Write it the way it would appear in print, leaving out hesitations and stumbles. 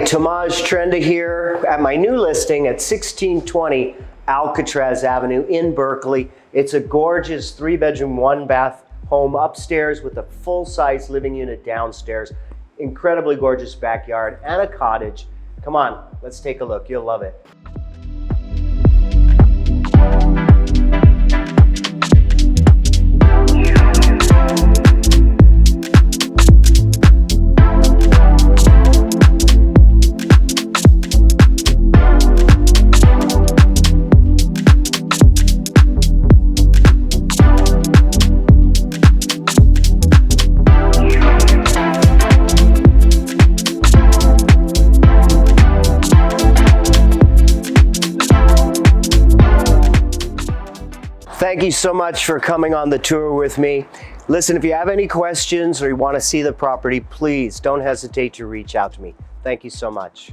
Tomas Trenda here at my new listing at 1620 Alcatraz Avenue in Berkeley. It's a gorgeous 3-bedroom, 1-bath home upstairs with a full-size living unit downstairs. Incredibly gorgeous backyard and a cottage. Come on, let's take a look. You'll love it. Thank you so much for coming on the tour with me. Listen, if you have any questions or you want to see the property, please don't hesitate to reach out to me. Thank you so much.